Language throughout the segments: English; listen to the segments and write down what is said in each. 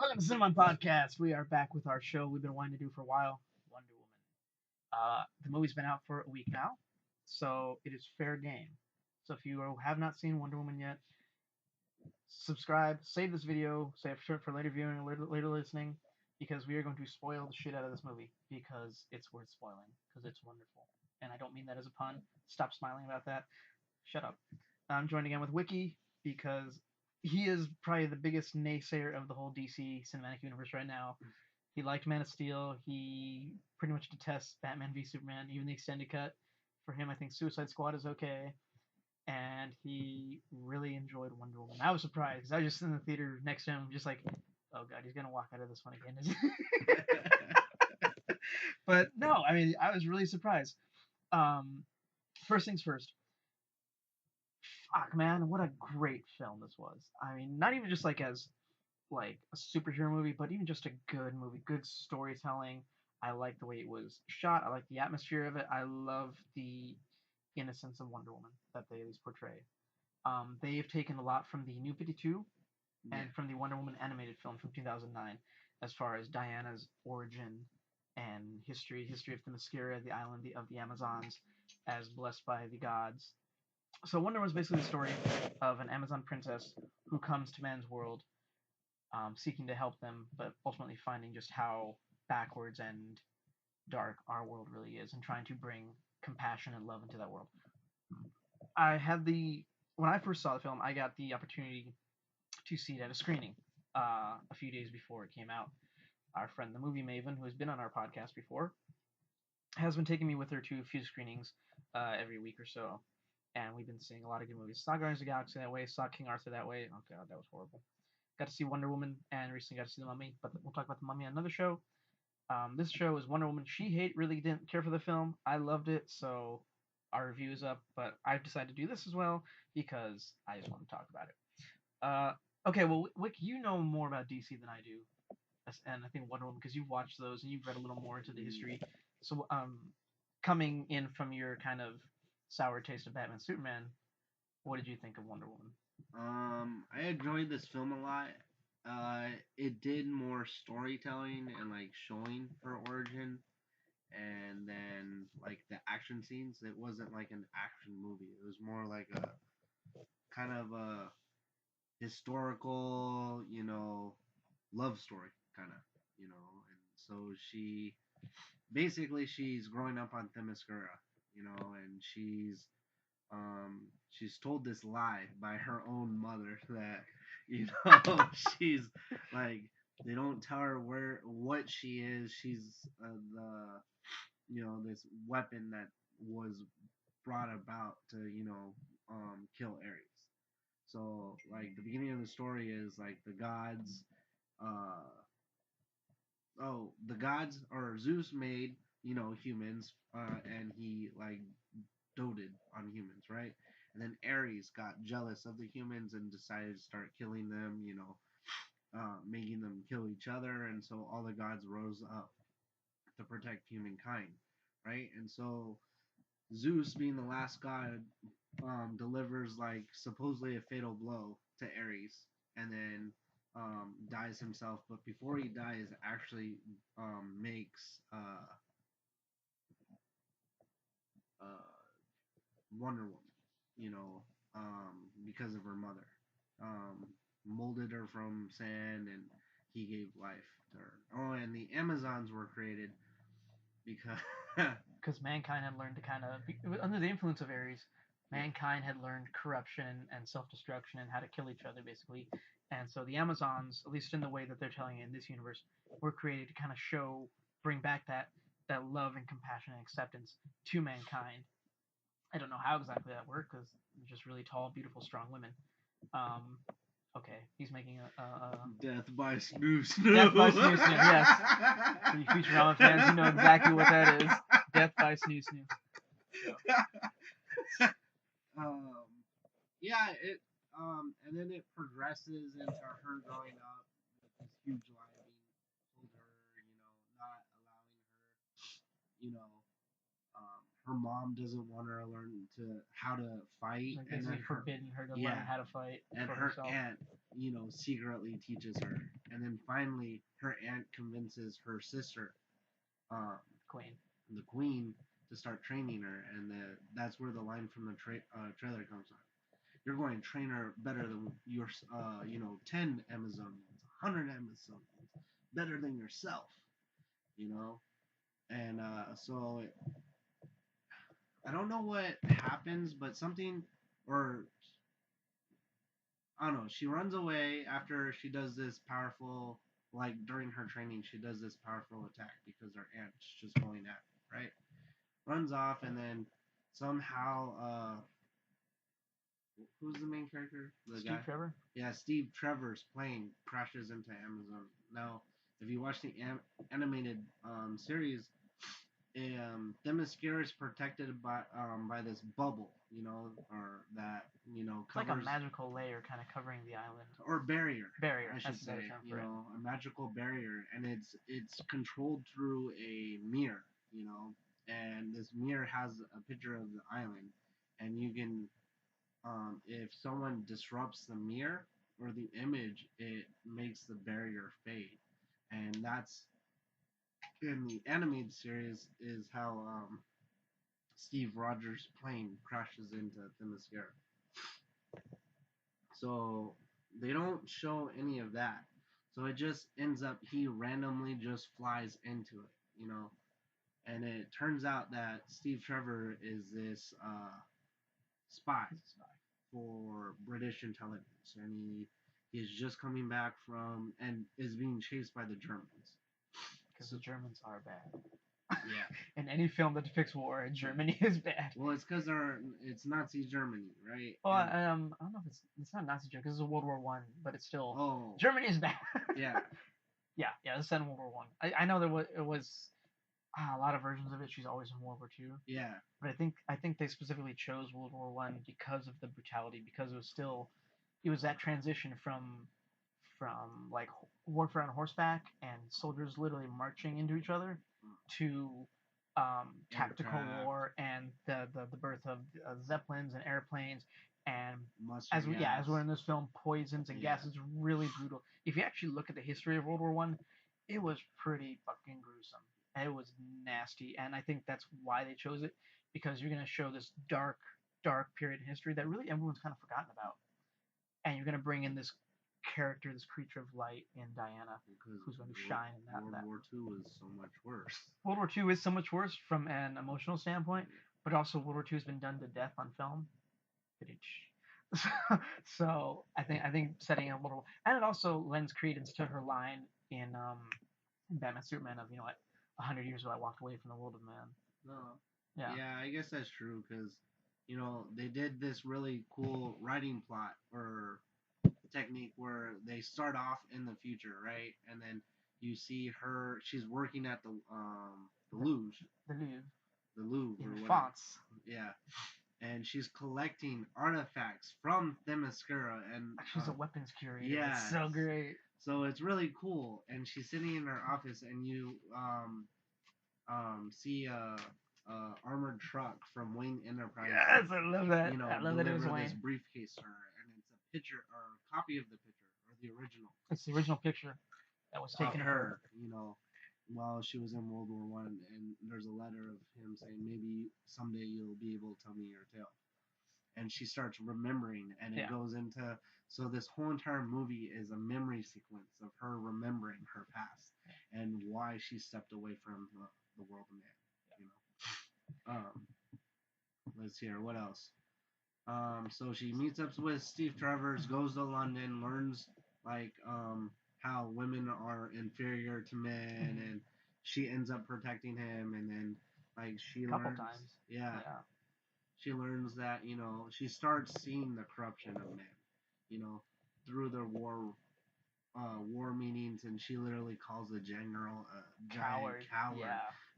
Welcome to CineMunn Podcast. We are back with our show we've been wanting to do for a while, Wonder Woman. The movie's been out for a week now, so it is fair game. So if you have not seen Wonder Woman yet, subscribe, save this video, save it for later viewing, later listening, because we are going to spoil the shit out of this movie because it's worth spoiling because it's wonderful. And I don't mean that as a pun. Stop smiling about that. Shut up. I'm joined again with Wiki because he is probably the biggest naysayer of the whole DC cinematic universe right now. He liked Man of Steel. He pretty much detests Batman v Superman, even the extended cut. For him, I think Suicide Squad is okay. And he really enjoyed Wonder Woman. I was surprised because I was just in the theater next to him, just like, oh god, he's gonna walk out of this one again. But no, I mean, I was really surprised. Um, First things first. Fuck, man, what a great film this was. I mean, not even just like as like a superhero movie, but even just a good movie, good storytelling. I like the way it was shot. I like the atmosphere of it. I love the innocence of Wonder Woman that they at least portray. They've taken a lot from the New 52 and from the Wonder Woman animated film from 2009 as far as Diana's origin and history of Themyscira, the island of the Amazons, as blessed by the gods. So Wonder Woman is basically the story of an Amazon princess who comes to man's world seeking to help them, but ultimately finding just how backwards and dark our world really is, and trying to bring compassion and love into that world. I had the When I first saw the film, I got the opportunity to see it at a screening a few days before it came out. Our friend, the movie Maven, who has been on our podcast before, has been taking me with her to a few screenings every week or so, and we've been seeing a lot of good movies. Saw Guardians of the Galaxy that way, saw King Arthur that way. Oh god, that was horrible. Got to see Wonder Woman, and recently got to see The Mummy, but we'll talk about The Mummy on another show. This show is Wonder Woman. Really didn't care for the film. I loved it, so our review is up, but I've decided to do this as well because I just want to talk about it. Okay, well, Wick, you know more about DC than I do, and I think Wonder Woman because you've watched those and you've read a little more into the history. So, coming in from your kind of sour taste of Batman Superman, what did you think of Wonder Woman? I enjoyed this film a lot. It did more storytelling and like showing her origin, and then like the action scenes. It wasn't like an action movie. It was more like a kind of a historical, love story kind of, And so she's growing up on Themyscira, and she's told this lie by her own mother that you know she's like they don't tell her what she is. She's the this weapon that was brought about to kill Ares. So like the beginning of the story is like the gods uh the gods or Zeus made humans and he like doted on humans, right? And then Ares got jealous of the humans and decided to start killing them, making them kill each other. And so all the gods rose up to protect humankind, right? And so Zeus, being the last god, delivers like supposedly a fatal blow to Ares, and then dies himself. But before he dies, actually makes uh, Wonder Woman, because of her mother. Um, Molded her from sand and he gave life to her. Oh, and the Amazons were created because. Because mankind had learned to under the influence of Ares, mankind had learned corruption and self-destruction and how to kill each other, basically. And so the Amazons, at least in the way that they're telling it in this universe, were created to kind of bring back that love and compassion and acceptance to mankind. I don't know how exactly that worked because they're just really tall, beautiful, strong women. Um, okay, he's making a Death by Snoo Snoo. Death by Snoo Snoo, yes. For you Futurama fans, you know exactly what that is. Death by Snoo Snoo. um, yeah, and then it progresses into her growing up with this huge lie being told her, not allowing her, you know, her mom doesn't want her to learn how to fight, Like and basically then forbidden her to learn how to fight and for her herself. aunt, secretly teaches her and then finally her aunt convinces her sister, um, Queen. the queen, to start training her, and that's where the line from the trailer comes on. You're going to train her better than your, 10 Amazonians, 100 Amazonians, better than yourself, you know. And so I don't know what happens, but something, or I don't know. She runs away after she does this powerful, like during her training, she does this powerful attack because her aunt's just going at her, right? Runs off, and then somehow, who's the main character? The Steve guy? Trevor. Yeah, Steve Trevor's plane crashes into Amazon. Now, if you watch the animated series, Themyscira is protected by this bubble, or that It's like a covers, magical layer kind of covering the island. or barrier, Barrier. I should That's a better say, term for it. a magical barrier, and it's controlled through a mirror, and this mirror has a picture of the island, and you can, if someone disrupts the mirror or the image, it makes the barrier fade, and that's in the animated series is how Steve Rogers' plane crashes into Themyscira. So they don't show any of that. So it just ends up he randomly just flies into it, And it turns out that Steve Trevor is this spy for British intelligence, and he's just coming back from and is being chased by the Germans. Because the Germans are bad. Yeah. In any film that depicts war, Germany is bad. Well, it's because it's Nazi Germany, right? Well, I don't know if it's not Nazi Germany because it's World War One, but it's still Oh, Germany is bad. yeah. Yeah, it's set in World War One. I know it was a lot of versions of it. She's always in World War Two, Yeah. but I think they specifically chose World War One because of the brutality, because it was that transition from like warfare on horseback and soldiers literally marching into each other to tactical Aircraft, war and the birth of zeppelins and airplanes and mustard as we're in this film, poisons and Yeah. gases, really brutal. If you actually look at the history of World War One, it was pretty fucking gruesome. It was nasty, and I think that's why they chose it, because you're gonna show this dark period in history that really everyone's kind of forgotten about, and you're gonna bring in this character, this creature of light in Diana, because who's going to shine in that. World War II was so much worse. World War II is so much worse from an emotional standpoint, but also World War II has been done to death on film. So I think setting up World War, and it also lends credence to her line in Batman Superman of 100 years ago I walked away from the world of man. No. Yeah. Yeah, I guess that's true because they did this really cool writing plot or technique where they start off in the future, right? And then you see her; she's working at the Louvre, The Louvre. the Louvre or In whatever. fonts. Yeah, and she's collecting artifacts from Themyscira, and She's a weapons curator. Yeah, It's so great. so it's really cool. And she's sitting in her office, and you see a armored truck from Wayne Enterprises. Yes, I love that. I love that it was deliver this Wayne. briefcase to her, and it's a picture or a copy of the picture or the original. It's the original picture that was taken of her. While she was in World War One, and there's a letter of him saying maybe someday you'll be able to tell me your tale. And she starts remembering, and it goes into, so this whole entire movie is a memory sequence of her remembering her past and why she stepped away from the world of man. Let's hear what else. So she meets up with Steve Travers, goes to London, learns like how women are inferior to men, and she ends up protecting him, and then like she Couple learns, times. yeah, she learns that she starts seeing the corruption of men, you know, through their war meetings, and she literally calls the general a giant coward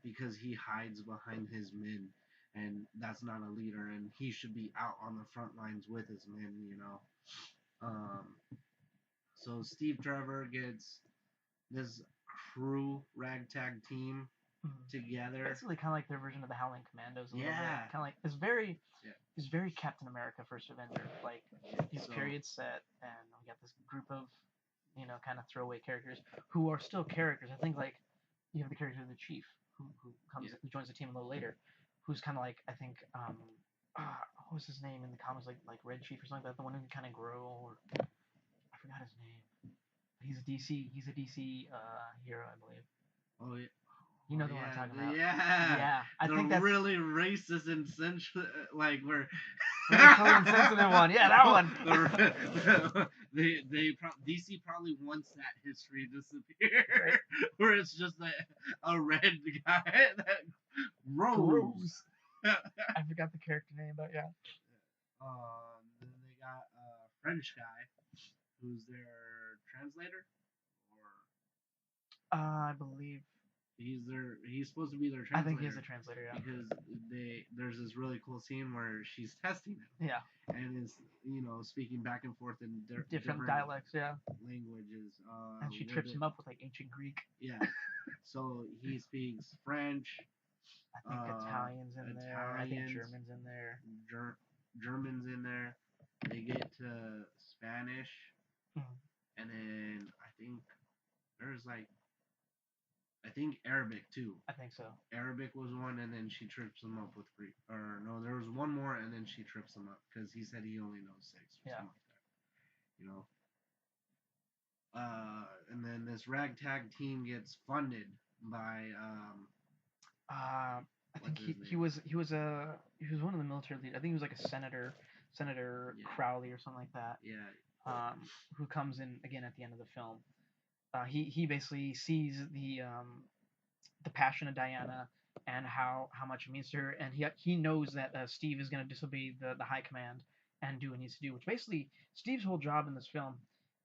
because he hides behind his men, and that's not a leader, and he should be out on the front lines with his men. So Steve Trevor gets this crew ragtag team together. Basically, kind of like their version of the Howling Commandos. A little bit. Yeah. Kind of like it's very Captain America First Avenger. Like his period set, and we got this group of kind of throwaway characters who are still characters. I think like you have the character of the chief Yeah. who joins the team a little later, who's kind of like I think what was his name in the comics like Red Chief or something like that, the one who can kind of grow or I forgot his name. He's a DC. He's a DC hero, I believe. Oh yeah. You Oh know the one I'm talking about. yeah. Yeah, I The think that's really racist and sensual, like where racially insensitive one. Yeah, that one. DC probably wants that history to disappear, Right. where it's just a red guy that grows. I forgot the character name, but yeah. Then they got a French guy who's their translator, or I believe. he's supposed to be their I think he's translator the translator. Yeah. because there's this really cool scene where she's testing him Yeah. and is speaking back and forth in Different dialects. Yeah. languages. And she trips him up with like ancient Greek. Yeah, so he speaks French, I think Italians in there. I think Italians, Germans in there. Germans in there. They get to Spanish, Mhm. and then there's I think Arabic too. I think so. Arabic was one, and then she trips him up with Greek. Or no, there was one more, and then she trips him up because he said he only knows six or Yeah. something like that. You know. And then this ragtag team gets funded by I think what's his he name? was one of the military leaders. I think he was like a Senator Yeah. Crowley or something like that. Yeah. Who comes in again at the end of the film. He basically sees the passion of Diana and how much it means to her, and he knows that Steve is going to disobey the high command and do what he needs to do. Which basically Steve's whole job in this film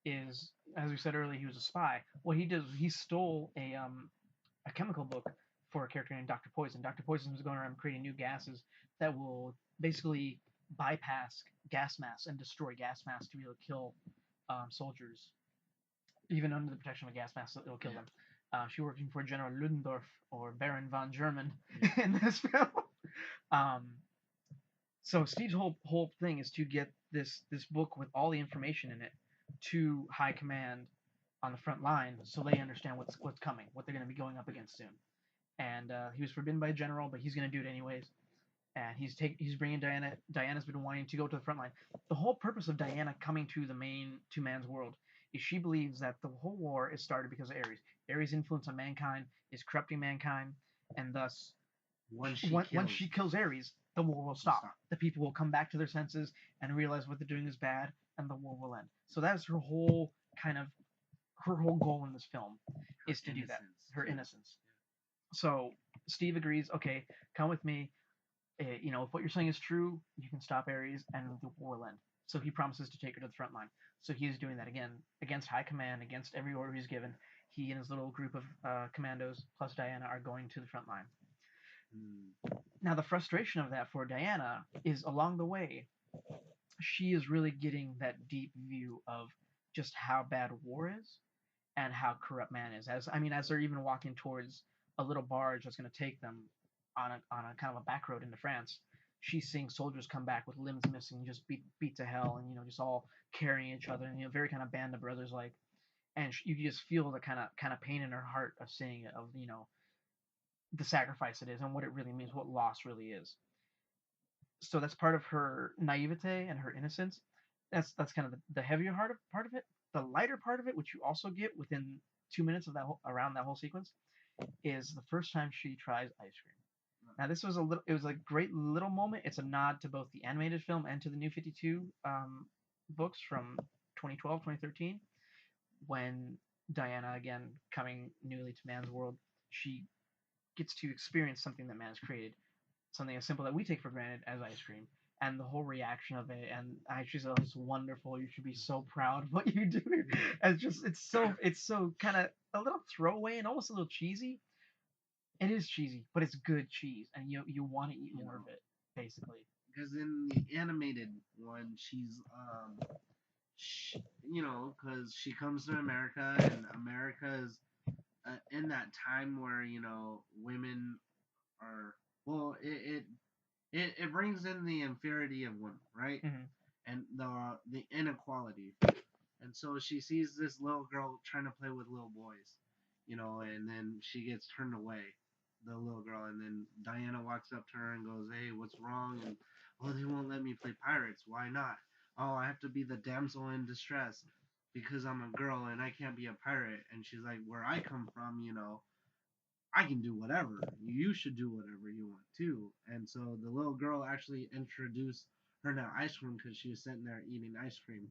is, as we said earlier, he was a spy. What he did was he stole a chemical book for a character named Dr. Poison. Dr. Poison was going around creating new gases that will basically bypass gas masks and destroy gas masks to be able to kill soldiers, even under the protection of a gas mask. It'll kill them. She working for General Ludendorff or Baron von German in this film. Um, so Steve's whole thing is to get this book with all the information in it to high command on the front line, so they understand what's coming, what they're going to be going up against soon. And he was forbidden by a general, but he's going to do it anyways. And he's bringing Diana. Diana's been wanting to go to the front line. The whole purpose of Diana coming to the main to man's world is she believes that the whole war is started because of Ares. Ares' influence on mankind is corrupting mankind, and thus once she kills Ares, the war will stop. The people will come back to their senses and realize what they're doing is bad, and the war will end. So that's her whole goal in this film is to do that. Her innocence. So Steve agrees. Okay, come with me. If what you're saying is true, you can stop Ares and the war will end. So he promises to take her to the front line. So he's doing that again against high command, against every order he's given. He and his little group of commandos plus Diana are going to the front line. Now the frustration of that for Diana is along the way, she is really getting that deep view of just how bad war is and how corrupt man is. As they're even walking towards a little barge that's going to take them on a kind of a back road into France, she's seeing soldiers come back with limbs missing, just beat to hell, and just all carrying each other, and very kind of Band of Brothers like. And you just feel the kind of pain in her heart of seeing it, of the sacrifice it is and what it really means, what loss really is. So that's part of her naivete and her innocence. That's kind of the heavier part of it. The lighter part of it, which you also get within 2 minutes of around that whole sequence, is the first time she tries ice cream. Now this was it was a great little moment. It's a nod to both the animated film and to the New 52 books from 2012, 2013, when Diana, again coming newly to man's world, she gets to experience something that man has created, something as simple that we take for granted as ice cream, and the whole reaction of it. And she's like, it's wonderful. You should be so proud of what you do. And it's so kind of a little throwaway and almost a little cheesy. It is cheesy, but it's good cheese, and you want to eat more of it, basically. Because in the animated one, she's because she comes to America, and America is in that time where women are it brings in the inferiority of women, right? Mm-hmm. And the inequality, And so she sees this little girl trying to play with little boys, and then she gets turned away, the little girl, and then Diana walks up to her and goes, "Hey, what's wrong?" And, "Oh, they won't let me play pirates. Why not?" "Oh, I have to be the damsel in distress because I'm a girl and I can't be a pirate." And she's like, "Where I come from, I can do whatever. You should do whatever you want too." And so the little girl actually introduced her to ice cream because she was sitting there eating ice cream.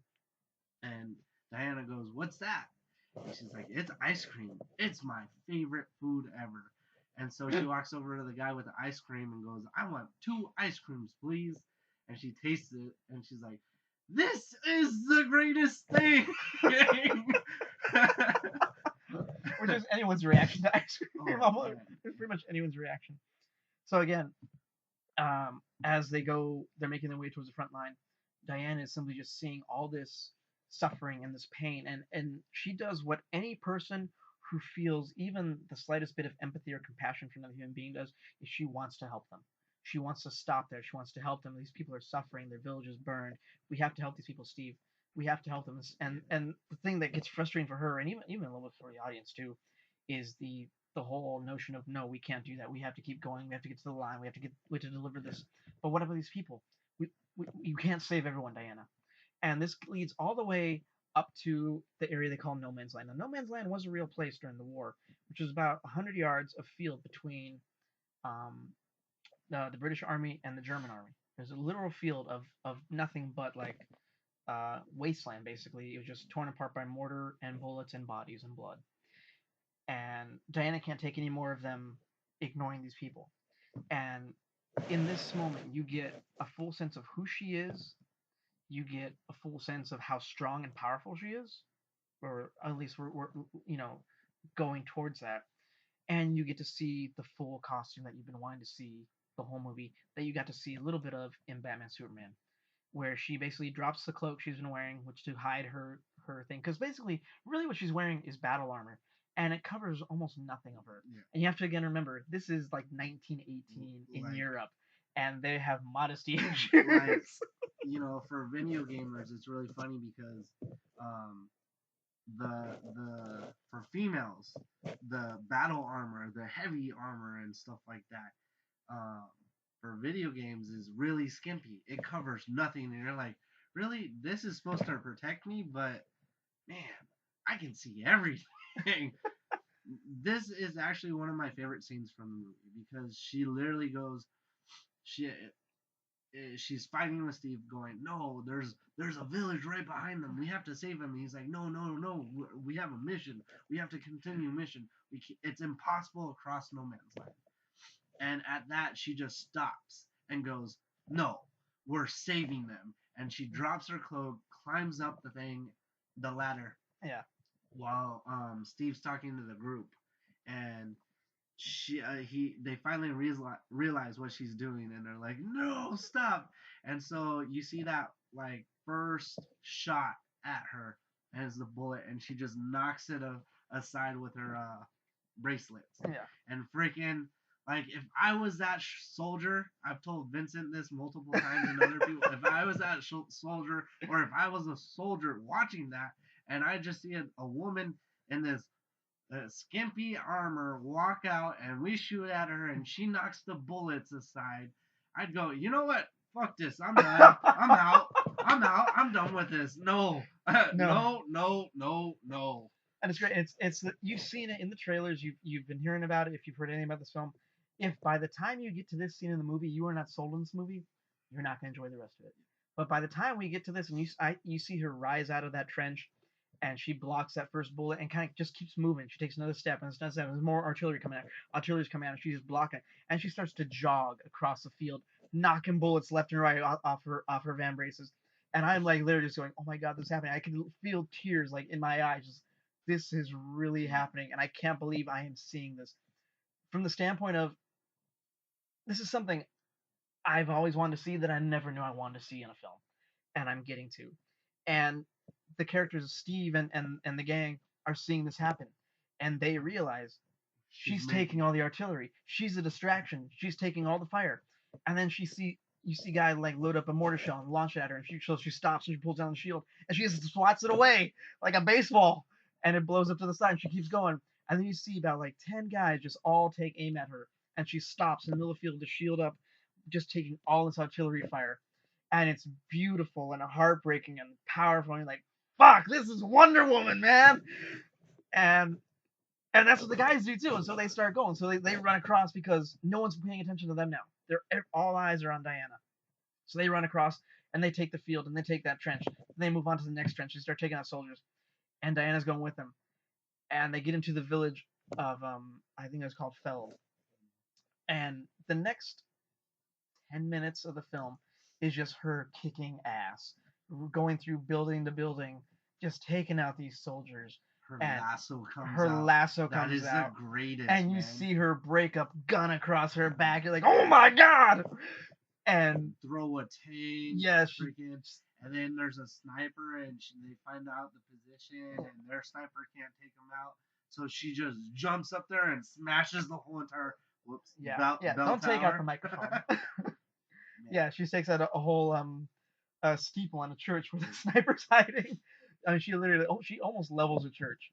And Diana goes, "What's that?" And she's like, "It's ice cream. It's my favorite food ever." And so she walks over to the guy with the ice cream and goes, "I want 2 ice creams, please." And she tastes it and she's like, "This is the greatest thing." Which is anyone's reaction to ice cream. Oh Almost, man. it's pretty much anyone's reaction. So again, as they're making their way towards the front line. Diana is simply just seeing all this suffering and this pain, and she does what any person who feels even the slightest bit of empathy or compassion for another human being does, is she wants to help them. She wants to stop there. She wants to help them. These people are suffering. Their village is burned. We have to help these people, Steve. We have to help them. And the thing that gets frustrating for her, and even a little bit for the audience too, is the whole notion of no, we can't do that. We have to keep going. We have to get to the line. We have to deliver this. But what about these people? You can't save everyone, Diana. And this leads all the way up to the area they call No Man's Land. Now, No Man's Land was a real place during the war, which was about 100 yards of field between um, the British Army and the German Army. There's a literal field of nothing but like wasteland, basically. It was just torn apart by mortar and bullets and bodies and blood. And Diana can't take any more of them ignoring these people. And in this moment, you get a full sense of who she is. You get a full sense of how strong and powerful she is, or at least we're you know going towards that. And you get to see the full costume that you've been wanting to see the whole movie. That you got to see a little bit of in Batman Superman, where she basically drops the cloak she's been wearing, which to hide her thing. Because basically, really, what she's wearing is battle armor, and it covers almost nothing of her. Yeah. And you have to again remember, this is like 1918 in Like Europe, and they have modesty like issues. for video gamers, it's really funny because um, the for females, the battle armor, the heavy armor, and stuff like that, um, for video games is really skimpy. It covers nothing, and you're like, really, this is supposed to protect me, but man, I can see everything. This is actually one of my favorite scenes from the movie because she literally goes, she she's fighting with Steve, going, "No, there's a village right behind them. We have to save him." And he's like, "No, no, no. We have a mission. We have to continue mission. It's impossible across no man's land." And at that, she just stops and goes, "No, we're saving them." And she drops her cloak, climbs up the ladder, Yeah, while Steve's talking to the group, and they finally realize what she's doing, and they're like, "No, stop!" And so you see that like first shot at her, and it's the bullet, and she just knocks it aside with her bracelets, yeah. and freaking. Like if I was that soldier, I've told Vincent this multiple times and other people. If I was that soldier, or if I was a soldier watching that, and I just see a woman in this skimpy armor walk out and we shoot at her and she knocks the bullets aside, I'd go, "You know what? Fuck this. I'm done. I'm out. I'm out. I'm done with this. No, No, no, no, no, no." and it's great. You've seen it in the trailers. You've been hearing about it. If you've heard anything about this film, if by the time you get to this scene in the movie you are not sold on this movie, you're not going to enjoy the rest of it. But by the time we get to this and you see her rise out of that trench, and she blocks that first bullet and kind of just keeps moving. She takes another step and another step. There's more artillery coming out. Artillery's coming out, and she's blocking. And she starts to jog across the field, knocking bullets left and right off her van braces. And I'm like literally just going, "Oh my god, this is happening!" I can feel tears like in my eyes. Just this is really happening, and I can't believe I am seeing this. From the standpoint of this is something I've always wanted to see that I never knew I wanted to see in a film, and I'm getting to. And the characters of Steve and the gang are seeing this happen, and they realize She's she's making taking all the artillery. She's a distraction. She's taking all the fire. And then you see guy like load up a mortar shell and launch it at her, and she stops and she pulls down the shield and she just swats it away like a baseball, and it blows up to the side. And she keeps going, and then you see about like 10 guys just all take aim at her, and she stops in the middle of the field to shield up, just taking all this artillery fire, and it's beautiful and heartbreaking and powerful. And you're like, fuck, this is Wonder Woman, man. And that's what the guys do too. And so they start going. So they run across because no one's paying attention to them now. They're all eyes are on Diana. So they run across and they take the field and they take that trench. And they move on to the next trench. They start taking out soldiers. And Diana's going with them. And they get into the village of I think it's called Feld. And the next 10 minutes of the film is just her kicking ass, going through building to building, just taking out these soldiers. Her And lasso comes her out. lasso That comes is out, the greatest, and you man. see her break up gun across her back. You're like, oh my god! And throw a tank, yeah, freaking, and then there's a sniper, and they find out the position, and their sniper can't take them out, so she just jumps up there and smashes the whole entire bell don't tower. take out the microphone. Yeah, she takes out a whole a steeple on a church where the sniper's hiding. I mean, she literally she almost levels a church.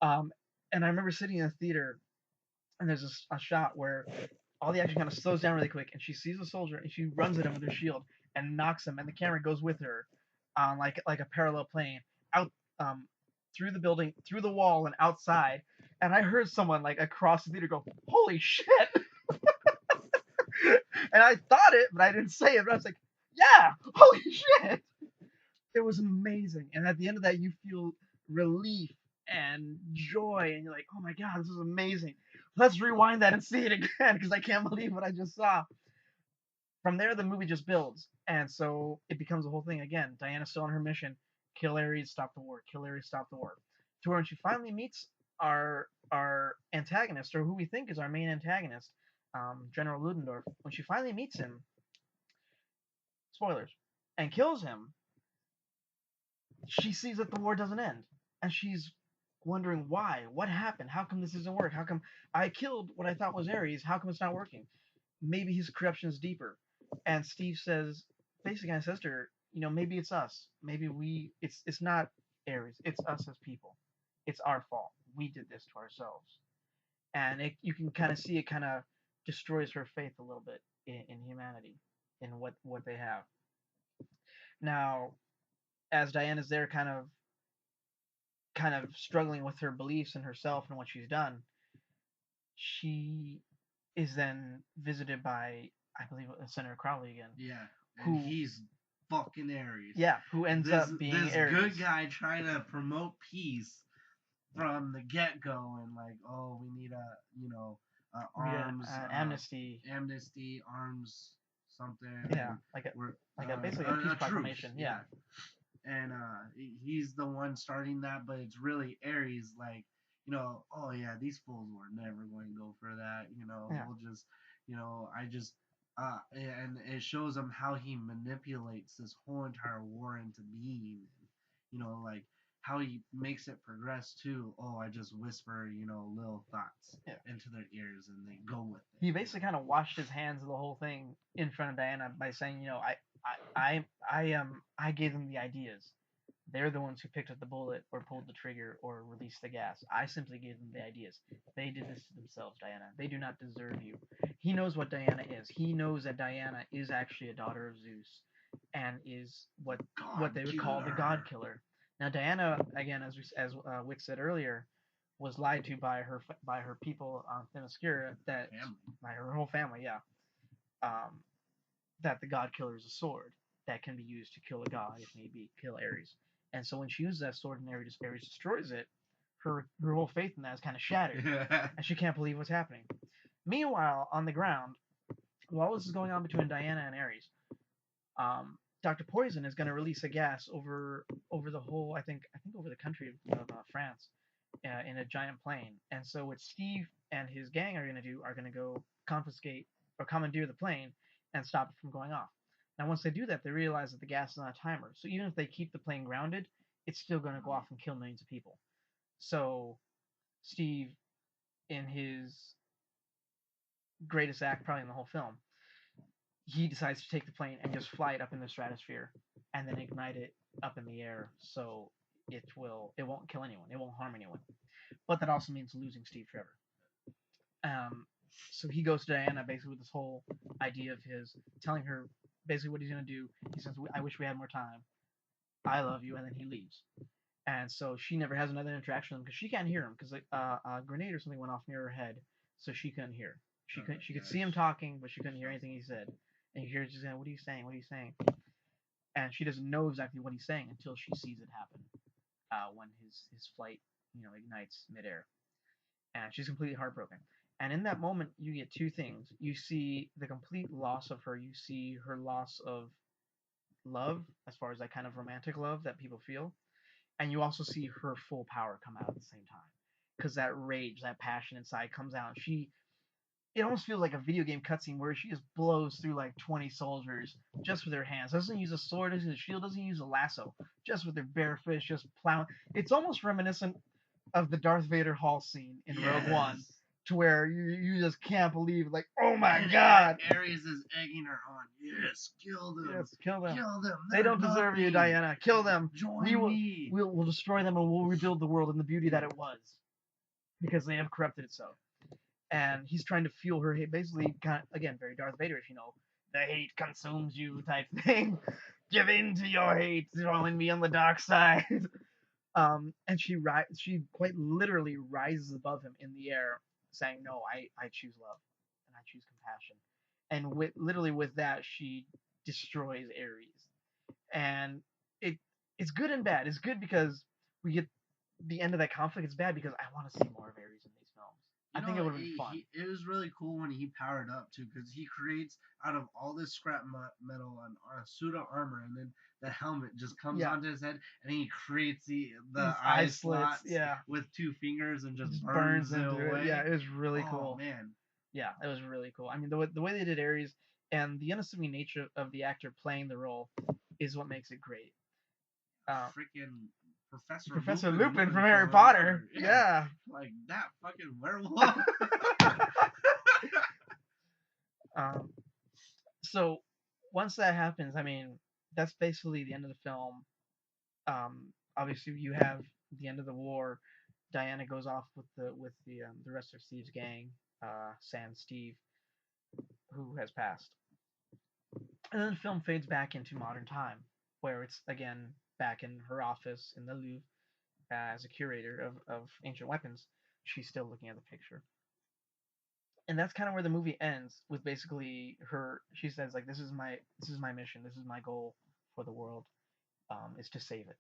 Um, and I remember sitting in the theater, and there's a shot where all the action kind of slows down really quick, and she sees a soldier, and she runs at him with her shield and knocks him, and the camera goes with her on like a parallel plane out through the building, through the wall, and outside. And I heard someone like across the theater go, "Holy shit!" And I thought it, but I didn't say it. But I was like, "Yeah, holy shit!" It was amazing. And at the end of that, you feel relief and joy, and you're like, "Oh my god, this is amazing." Let's rewind that and see it again because I can't believe what I just saw. From there, the movie just builds, and so it becomes a whole thing again. Diana's still on her mission: kill Ares, stop the war. Kill Ares, stop the war. To where when she finally meets our antagonist, or who we think is our main antagonist, General Ludendorff, when she finally meets him, spoilers, and kills him, she sees that the war doesn't end, and she's wondering why. What happened? How come this doesn't work? How come I killed what I thought was Ares? How come it's not working? Maybe his corruption is deeper. And Steve says, basically, kind of says to her, maybe it's us. Maybe it's not Ares. It's us as people. It's our fault. We did this to ourselves. And you can kind of see it kind of destroys her faith a little bit in humanity, in what they have. Now, as Diana's there, kind of struggling with her beliefs and herself and what she's done, she is then visited by, I believe, Senator Crowley again. Yeah, and he's fucking Ares. Yeah, who ends up being this Ares. Good guy trying to promote peace from the get go, and like, oh, we need arms amnesty, arms, something. Yeah, like basically a peace proclamation. Truce, yeah. And he's the one starting that, but it's really Ares, like, oh yeah, these fools were never going to go for that, Yeah. we'll just, I just, and it shows him how he manipulates this whole entire war into being, like how he makes it progress too. Oh, I just whisper, little thoughts into their ears, and they go with it. He basically kind of washed his hands of the whole thing in front of Diana by saying, I gave them the ideas. They're the ones who picked up the bullet or pulled the trigger or released the gas. I simply gave them the ideas. They did this to themselves, Diana. They do not deserve you. He knows what Diana is. He knows that Diana is actually a daughter of Zeus and is what they would call the God Killer. Now, Diana, again, as Wick said earlier, was lied to by her people on Themyscira, that by her whole family, yeah, that the God Killer is a sword that can be used to kill a god, if need be, kill Ares. And so when she uses that sword and Ares destroys it, her whole faith in that is kind of shattered, and she can't believe what's happening. Meanwhile, on the ground, while this is going on between Diana and Ares, Dr. Poison is going to release a gas over the whole, I think over the country of France, in a giant plane. And so what Steve and his gang are going to do are going to go confiscate or commandeer the plane and stop it from going off. Now, once they do that, they realize that the gas is on a timer. So even if they keep the plane grounded, it's still going to go off and kill millions of people. So Steve, in his greatest act probably in the whole film, he decides to take the plane and just fly it up in the stratosphere and then ignite it up in the air so it won't kill anyone, it won't harm anyone. But that also means losing Steve Trevor. Um, so he goes to Diana basically with this whole idea of his telling her basically what he's gonna do. He says, "I wish we had more time. I love you," and then he leaves. And so she never has another interaction with him because she can't hear him because a grenade or something went off near her head, so she couldn't hear. She could see him talking, but she couldn't hear anything he said. And you hear her just saying, "What are you saying? What are you saying?" And she doesn't know exactly what he's saying until she sees it happen when his flight ignites midair, and she's completely heartbroken. And in that moment, you get two things. You see the complete loss of her. You see her loss of love, as far as that kind of romantic love that people feel, and you also see her full power come out at the same time because that rage, that passion inside comes out. She It almost feels like a video game cutscene where she just blows through like 20 soldiers just with her hands. Doesn't use a sword, doesn't use a shield, doesn't use a lasso. Just with her bare fist, just plowing. It's almost reminiscent of the Darth Vader hall scene in Rogue One, to where you just can't believe, like, oh my god. Ares is egging her on. Yes, kill them. Yes, kill them. Kill them. They don't deserve you, Diana. Kill them. Join me. We'll destroy them and we'll rebuild the world in the beauty that it was, because they have corrupted it so. And he's trying to fuel her hate, basically, kind of, again, very Darth Vader-ish, the hate consumes you type thing. Give in to your hate, join me on the dark side. And she quite literally rises above him in the air, saying, "No, I choose love, and I choose compassion." And literally with that, she destroys Ares. And it it's good and bad. It's good because we get the end of that conflict. It's bad because I want to see more of Ares in these films. I think it would have been fun. It was really cool when he powered up too, because he creates out of all this scrap metal and a suit of armor, and then the helmet just comes onto his head, and he creates the eye slots with two fingers and just burns it away. Yeah, it was really cool. Oh man. Yeah, it was really cool. I mean, the way they did Ares and the unassuming nature of the actor playing the role is what makes it great. Freaking Professor Lupin from Harry Potter. Yeah. Like that fucking werewolf. So once that happens, I mean, that's basically the end of the film. Obviously, you have the end of the war. Diana goes off with the rest of Steve's gang, sans Steve, who has passed. And then the film fades back into modern time, where it's again back in her office in the Louvre as a curator of ancient weapons. She's still looking at the picture. And that's kind of where the movie ends, with basically her. She says, like, this is my mission, this is my goal for the world, is to save it,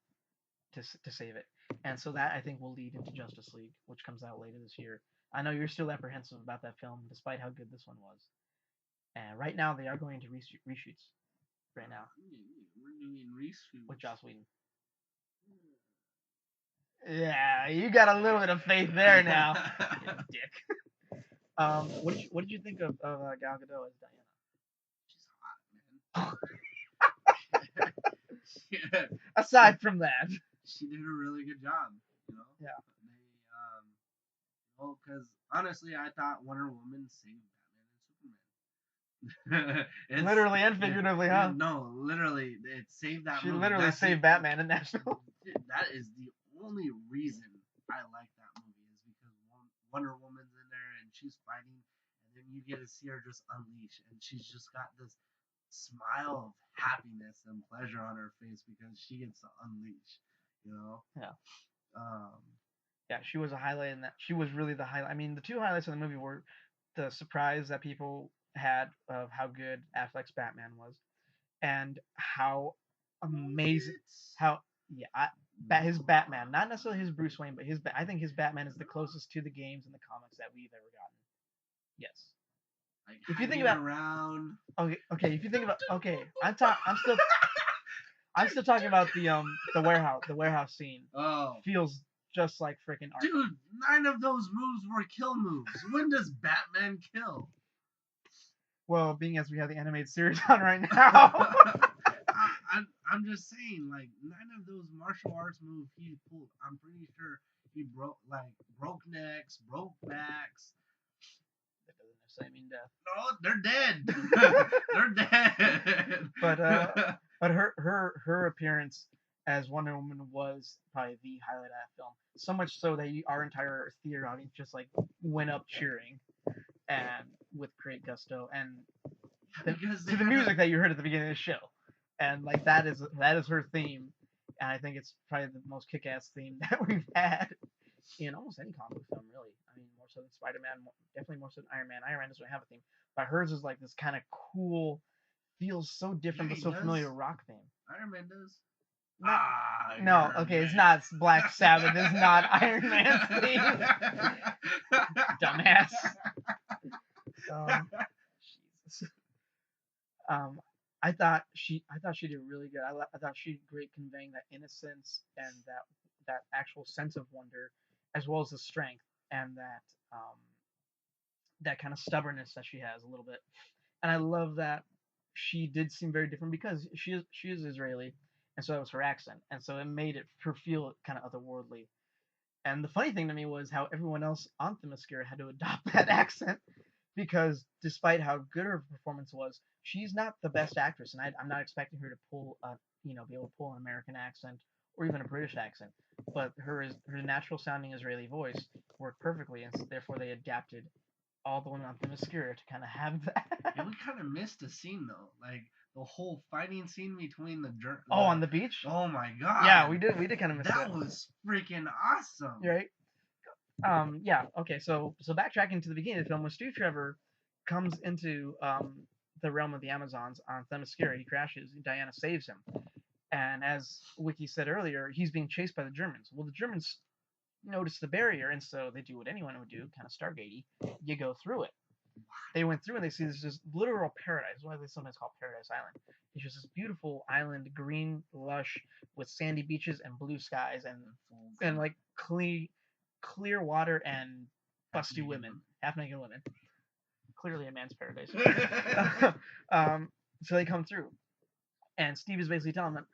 to save it. And so that, I think, will lead into Justice League, which comes out later this year. I know you're still apprehensive about that film, despite how good this one was. And right now they are going to reshoots. Right now, we're doing reshoots with Joss Whedon. Yeah, you got a little bit of faith there now, you dick. What did you think of Gal Gadot as Diana? She's hot, man. Aside from that, she did a really good job. Yeah. Because honestly, I thought Wonder Woman saved Batman and Superman. Literally and figuratively, huh? No, literally, it saved that she movie. She literally saved Batman in that film. That is the only reason I like that movie, is because Wonder Woman's in there and she's fighting, and then you get to see her just unleash, and she's just got this smile of happiness and pleasure on her face because she gets to unleash, Yeah. Um, Yeah, she was a highlight in that. She was really the highlight. I mean, the two highlights of the movie were the surprise that people had of how good Affleck's Batman was, and how amazing his Batman, not necessarily his Bruce Wayne, but I think his Batman is the closest to the games and the comics that we've ever gotten. Yes. Like, if you think about around, okay, if you think about I'm still talking about the warehouse scene. Oh, feels just like freaking art. Dude, 9 of those moves were kill moves. When does Batman kill? Well, being as we have the animated series on right now. I'm just saying, like, 9 of those martial arts moves he pulled, I'm pretty sure he broke necks, broke backs. That doesn't necessarily mean death. No, they're dead. They're dead. But but her appearance as Wonder Woman was probably the highlight of that film. So much so that our entire theater audience just like went up cheering and with great gusto and Because they to the had music that you heard at the beginning of the show. And like that is her theme. And I think it's probably the most kick-ass theme that we've had in almost any comic book film, really. I mean, more so than Spider-Man, definitely more so than Iron Man. Iron Man doesn't have a theme, but hers is like this kind of cool, feels so different Yeah, but he so familiar does. rock theme. Iron Man does. Not no, Iron okay, it's Man. not Black Sabbath. It's not Iron Man's theme, dumbass. Um, Jesus. Um, I thought she did really good. I thought she did great conveying that innocence and that actual sense of wonder, as well as the strength and that kind of stubbornness that she has a little bit. And I love that she did seem very different because she is Israeli, and so that was her accent, and so it made it her feel kind of otherworldly. And the funny thing to me was how everyone else on Themyscira had to adopt that accent because despite how good her performance was, she's not the best actress, and I'm not expecting her to pull be able to pull an American accent or even a British accent. But her natural sounding Israeli voice worked perfectly, and so therefore they adapted all the women on Themyscira to kind of have that. Yeah, we kind of missed a scene though, like the whole fighting scene between Oh, on the beach. Oh my Yeah, god, we did kind of miss that it. was freaking awesome. Right. Yeah. Okay. So backtracking to the beginning of the film, when Steve Trevor comes into the realm of the Amazons on Themyscira, he crashes. Diana saves him, and as Wiki said earlier, he's being chased by the Germans. Well, the Germans notice the barrier, and so they do what anyone would do, kind of Stargatey. You go through it. They went through and they see this literal paradise. Why they sometimes call Paradise Island. It's just this beautiful island, green, lush, with sandy beaches and blue skies and like clear water and busty women, half naked women. Clearly a man's paradise. um, so they come through, and Steve is basically telling them,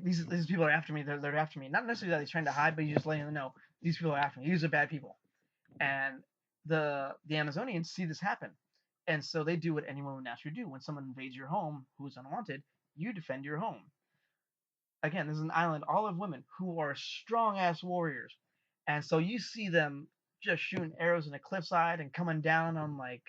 these people are after me. They're after me. Not necessarily that he's trying to hide, but he's just letting them know these people are after me. These are bad people. And the Amazonians see this happen, and so they do what anyone would naturally do when someone invades your home who's unwanted. You defend your home. Again, this is an island all of women who are strong ass warriors, and so you see them just shooting arrows in a cliffside and coming down on like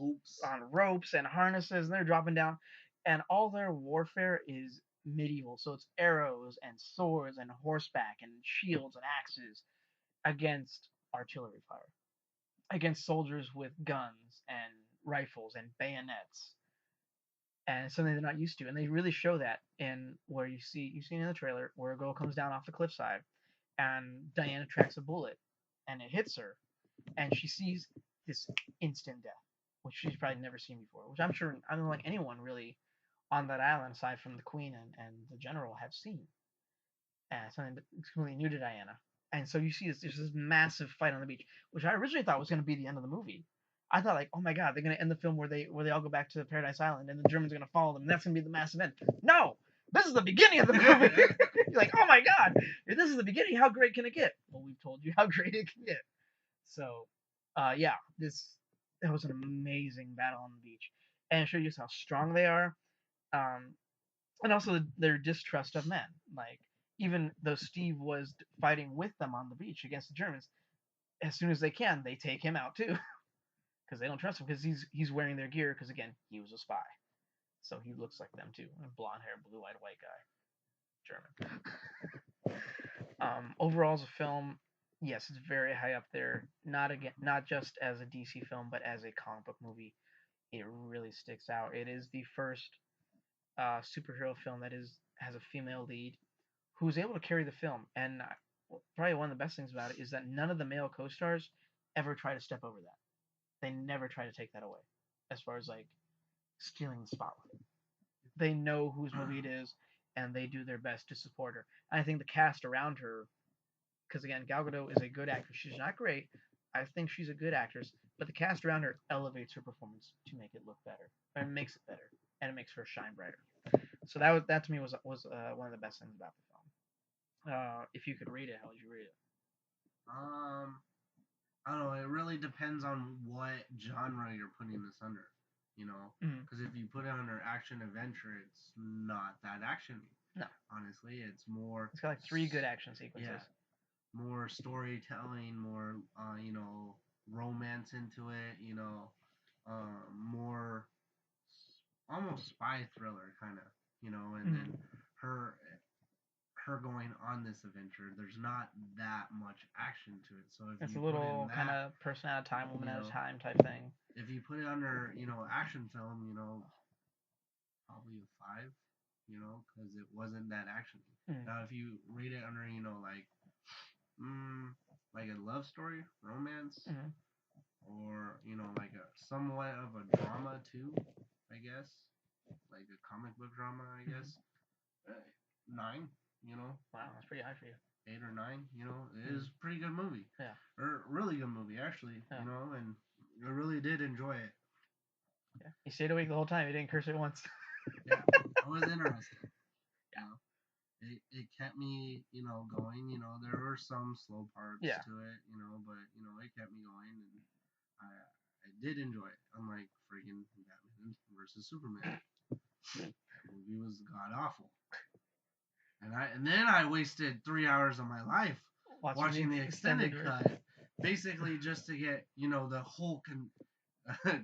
Oops. on ropes and harnesses, and they're dropping down, and all their warfare is medieval. So it's arrows and swords and horseback and shields and axes against artillery fire, against soldiers with guns and rifles and bayonets, and it's something they're not used to. And they really show that in where you see in the trailer where a girl comes down off the cliffside and Diana tracks a bullet and it hits her, and she sees this instant death, which she's probably never seen before. Which I'm sure I don't think anyone really on that island aside from the queen and the general have seen. And something that's completely new to Diana. And so you see there's this massive fight on the beach, which I originally thought was going to be the end of the movie. I thought like, oh my god, they're going to end the film where they all go back to Paradise Island and the Germans are going to follow them, and that's going to be the massive end. No, this is the beginning of the movie. You're like, oh my god, if this is the beginning, how great can it get? Well, we've told you how great it can get. So, yeah, that was an amazing battle on the beach, and it showed you how strong they are. Um, and also their distrust of men. Like even though Steve was fighting with them on the beach against the Germans, as soon as they can, they take him out too because they don't trust him because he's wearing their gear because again he was a spy, so he looks like them too, blonde hair, blue-eyed white guy, German. Overall, as a film, yes, it's very high up there. Not just as a DC film, but as a comic book movie, it really sticks out. It is the first superhero film that has a female lead who's able to carry the film. And probably one of the best things about it is that none of the male co-stars ever try to step over that. They never try to take that away, as far as like stealing the spotlight. They know whose movie it is, and they do their best to support her. And I think the cast around her, because again, Gal Gadot is a good actress. She's not great. I think she's a good actress, but the cast around her elevates her performance to make it look better, and makes it better, and it makes her shine brighter. So that to me was one of the best things about the film. If you could rate it, how would you rate it? Um, I don't know. It really depends on what genre you're putting this under. You know, Mm. because if you put it under action adventure, it's not that actiony. No, Honestly, it's more. it's got like three good action Yeah, sequences. more storytelling, more romance into it. More almost spy thriller kind of. And then Mm. her her going on this adventure, there's not that much action to it. So if It's a you put in little kind that, of person at a time, woman you at a know, time type thing. if you put it under, action film, probably a five, because it wasn't that action. Mm. Now, if you rate it under, mm, like a love story, romance, Mm. or like a somewhat of a drama too, I guess, like a comic book drama, I Mm. guess, uh, nine, you know, Wow, that's pretty high for you. 8 or 9, it is Mm. a pretty good movie, Yeah, or really good movie actually, yeah, and I really did enjoy it. yeah. You stayed awake the whole time. You didn't curse it once. Yeah, I was interested. You Yeah, know, it kept me, going. There were some slow parts yeah. to it, but it kept me going, and I did enjoy it. Unlike freaking Batman versus Superman, that movie was god awful, and then I wasted 3 hours of my life Watching the watching the extended extended version. cut, basically just to get the whole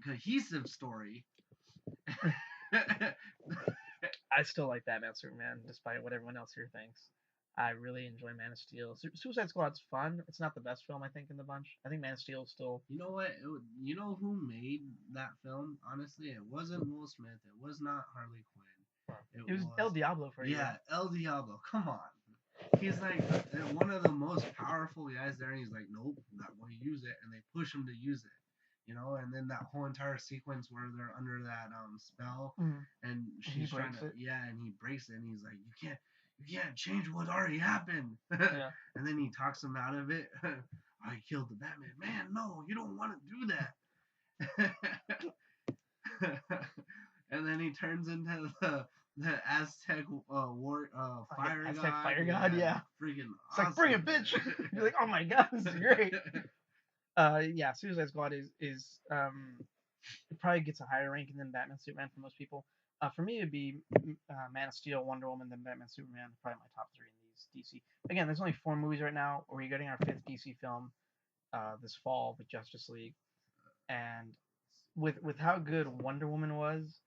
cohesive story. I still like Batman Superman, despite what everyone else here thinks. I really enjoy Man of Steel. Suicide Squad's fun. It's not the best film I think in the bunch. I think Man of Steel is still. You know what? You know who made that film? Honestly, it wasn't Will Smith. It was not Harley Quinn. It It was El was, Diablo for you. yeah, El Diablo. Come on. He's like one of the most powerful guys there, and he's like, nope, not going to use it, and they push him to use it. And then that whole entire sequence where they're under that spell, Mm. and He she's trying breaks to, it. yeah, and he breaks it, and he's like, you can't change what already happened. Yeah. And then he talks him out of it. I killed the Batman. Man, no, you don't want to do that. And then he turns into the Aztec war fire Aztec god. Fire God, Yeah, yeah. freaking It's awesome. like bring it, bitch. You're like, oh my god, this is great. Yeah, Suicide Squad is it probably gets a higher ranking than Batman Superman for most people. For me, it'd be Man of Steel, Wonder Woman, then Batman Superman. Probably my top three in these DC. Again, there's only 4 movies right now. We're getting our fifth DC film this fall with Justice League, and with how good Wonder Woman was,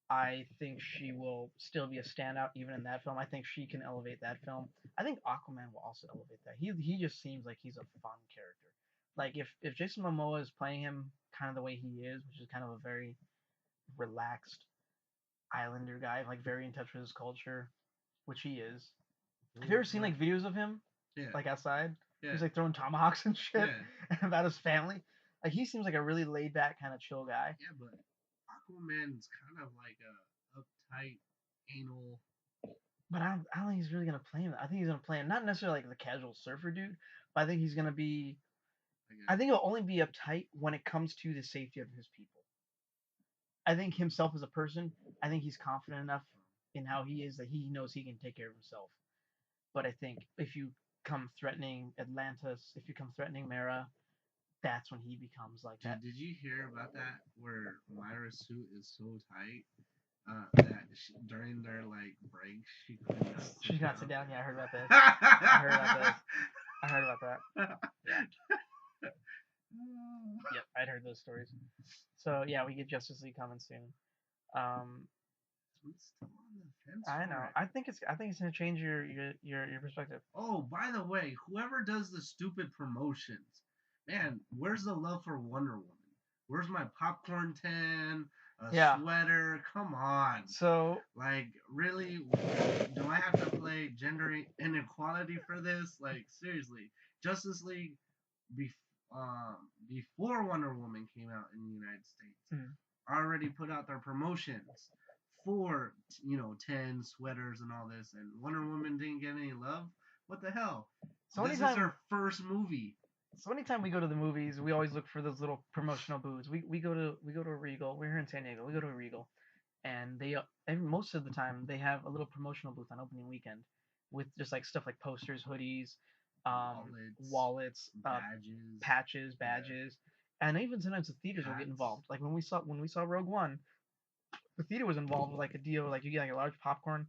I think she will still be a standout even in that film. I think she can elevate that film. I think Aquaman will also elevate that. He just seems like he's a fun character. Like if Jason Momoa is playing him kind of the way he is, which is kind of a very relaxed islander guy, like very in touch with his culture, which he is. Have you ever seen like videos of him Yeah, like outside? yeah, He's like throwing tomahawks and shit yeah, about his family. Like he seems like a really laid back kind of chill guy. yeah. But Aquaman's kind of like a uptight, anal. But I don't think he's really gonna play him. I think he's gonna play him not necessarily like the casual surfer dude, but I think he's gonna be. Like I think he'll only be uptight when it comes to the safety of his people. I think himself as a person, I think he's confident enough in how he is that he knows he can take care of himself. But I think if you come threatening Atlantis, if you come threatening Mara, that's when he becomes like that. Did you hear about that? Where Myra's suit is so tight that during their like break she could not She's sit not sit down. down. Yeah, I heard about this. I heard about this. I heard about that. Yeah. Yep, I'd heard those stories. So yeah, we get Justice League coming soon. Um, I'm still on the fence I for know. it. I think it's gonna change your perspective. Oh, by the way, whoever does the stupid promotions, man, where's the love for Wonder Woman? Where's my popcorn tin, a Yeah. sweater? Come on. So Like, really? Do I have to play gender inequality for this? Like, seriously. Justice League, bef- before Wonder Woman came out in the United States, mm, already put out their promotions for 10 sweaters and all this, and Wonder Woman didn't get any love. What the hell? so This is anytime her first movie. so anytime we go to the movies, we always look for those little promotional booths. We go to a Regal. We're here in San Diego. We go to a Regal, and most of the time they have a little promotional booth on opening weekend with just like stuff like posters, hoodies, Wallets, wallets, badges, patches, yeah, badges, and even sometimes the theaters will get hats. involved. Like when we saw Rogue One, the theater was involved with like a deal, like you get like a large popcorn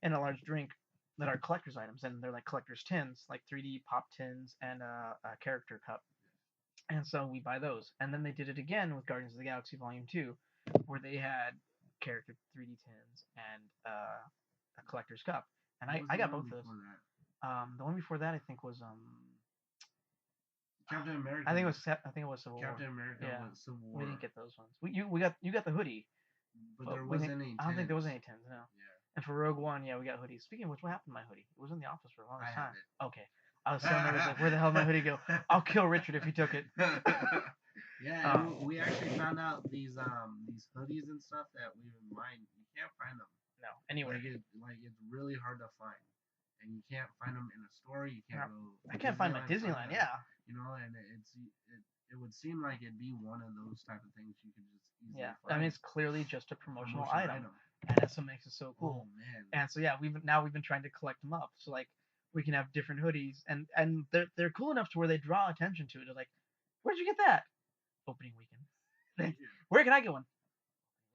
and a large drink that are collector's items, and they're like collector's tins, like 3D pop tins and a character cup. And so we buy those. And then they did it again with Guardians of the Galaxy Volume 2, where they had character 3D tins and a collector's cup. And What was I the got one both those. before that? The one before that I think was Captain I America. think it was Civil War. Captain America Yeah, was Civil we War, didn't get those ones. You got the hoodie, but but there we didn't. wasn't any I don't think there was tins. any tins. No. Yeah, And for Rogue One, yeah, we got hoodies. Speaking of which, what happened to my hoodie? It was in the office for the I longest have time. Okay. I was so nervous, like, where the hell did my hoodie go? I'll kill Richard if he took it. Yeah, and we actually found out these hoodies and stuff that we've been buying. You can't find them. No, anywhere. Like it's really hard to find, and you can't find them in a store. You can't No, go. I can't find my Disneyland. them, Yeah. you know, and it would seem like it'd be one of those type of things you could just easily Yeah. I find. mean, it's clearly just a promotional Promotion item, item. and that's what makes it so Oh cool. man. And so yeah, we've been trying to collect them up. So like we can have different hoodies, and they're cool enough to where they draw attention to it. They're like, where'd you get that? Opening weekend. Where can I get one?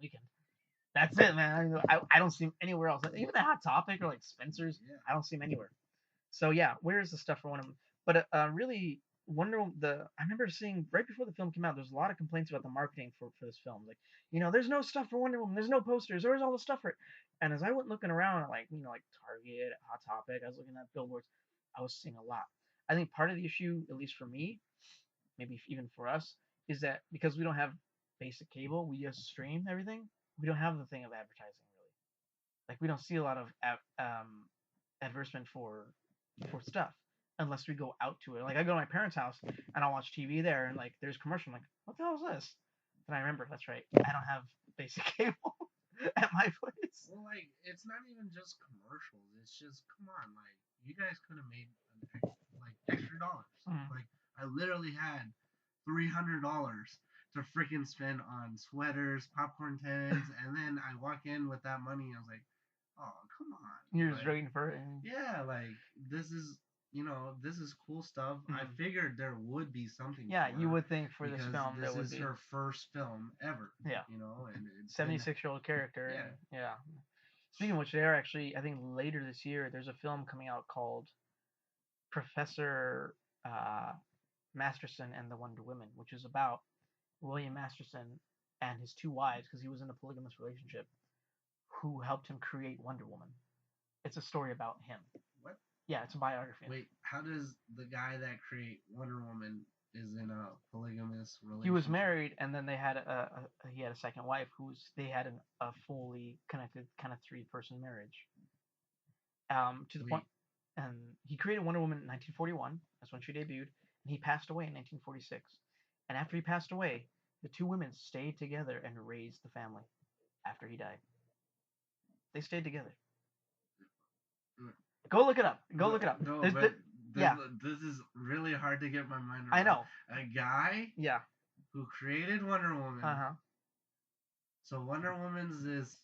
Weekend. That's it, man. I don't see them anywhere else. Even the Hot Topic or like Spencer's, Yeah. I don't see them anywhere. So yeah, where's the stuff for Wonder Woman? But really, I remember seeing right before the film came out, there's a lot of complaints about the marketing for this film. Like, there's no stuff for Wonder Woman. There's no posters. Where's all the stuff for it? And as I went looking around at like like Target, Hot Topic, I was looking at billboards. I was seeing a lot. I think part of the issue, at least for me, maybe even for us, is that because we don't have basic cable, we just stream everything. We don't have the thing of advertising really. Like we don't see a lot of advertisement for stuff unless we go out to it. Like I go to my parents' house and I'll watch TV there, and like there's commercial. I'm like, what the hell is this? And I remember that's right. I don't have basic cable at my place. Well, like it's not even just commercials. It's just come on, like you guys could have made like extra dollars. Mm. Like I literally had $300 to freaking spend on sweaters, popcorn tins, and then I walk in with that money. And I was like, oh come on. You're just Like, waiting for it. And... yeah, like this is cool stuff. I figured there would be something. Yeah, for you her would think for this because film this there would is be. her first film ever. Yeah. And it's 76-year-old character. Yeah. And, yeah. Speaking of which, they're actually, I think later this year, there's a film coming out called Professor Masterson and the Wonder Women, which is about William Masterson and his two wives, because he was in a polygamous relationship, who helped him create Wonder Woman. It's a story about him. What? Yeah, it's a biography. Wait, how does the guy that create Wonder Woman is in a polygamous relationship? He was married, and then he had a second wife they had a fully connected kind of 3-person marriage. To the point, and he created Wonder Woman in 1941. That's when she debuted, and he passed away in 1946. And after he passed away, the two women stayed together and raised the family. After he died, they stayed together. Go look it up. Go look it up. No, this is really hard to get my mind around. I know. A guy. Yeah. Who created Wonder Woman. Uh-huh. So Wonder Woman's this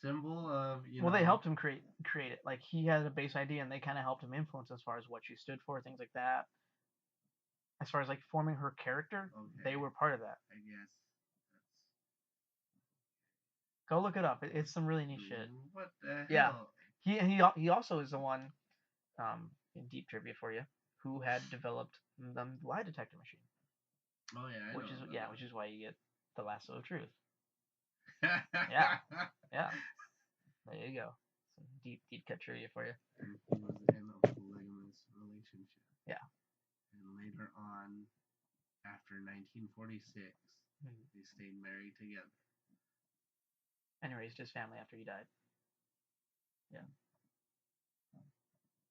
symbol of Well, they helped him create it. Like he had a base idea, and they kind of helped him influence as far as what she stood for, things like that. As far as like forming her character, they were part of that. I guess. Go look it up. It's some really neat shit. What the hell? Yeah. He also is the one, in deep trivia for you, who had developed the lie detector machine. Oh yeah, which is why you get the lasso of truth. Yeah. There you go. Some deep cut trivia for you. And he was in a polygamous relationship. Yeah. And later on, after 1946, they stayed married together. And he raised his family after he died. Yeah.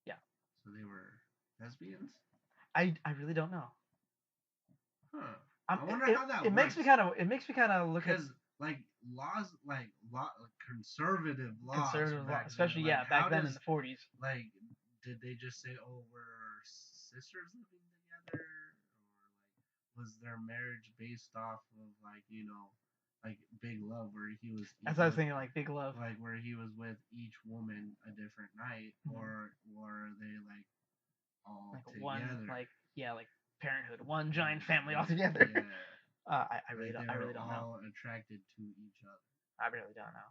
Yeah. So they were lesbians? I really don't know. Huh. I wonder how that works. It makes me kind of look at like conservative laws, especially then, back then in the 40s. Like, did they just say, "Oh, we're sisters living together," or like was their marriage based off of like like Big Love, where he was? That's what I was thinking, like Big Love, like where he was with each woman a different night, or they like all like one together. like Parenthood, one giant family all together. Yeah. I really Like don't. they I were really don't know. all attracted to each other. I really don't know.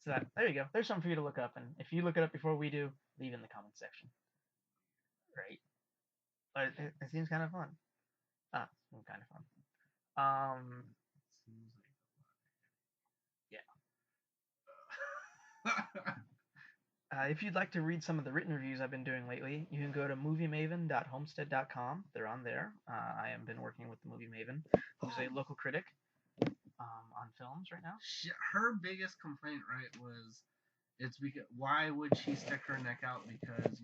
So there you go. There's something for you to look up, and if you look it up before we do, leave in the comment section. Right? But it seems kind of fun. It seems kind of fun. Seems Yeah. like If you'd like to read some of the written reviews I've been doing lately, you can go to moviemaven.homestead.com. They're on there. I have been working with the Movie Maven, who's a local critic on films right now. her biggest complaint, right, was it's because why would she stick her neck out? Because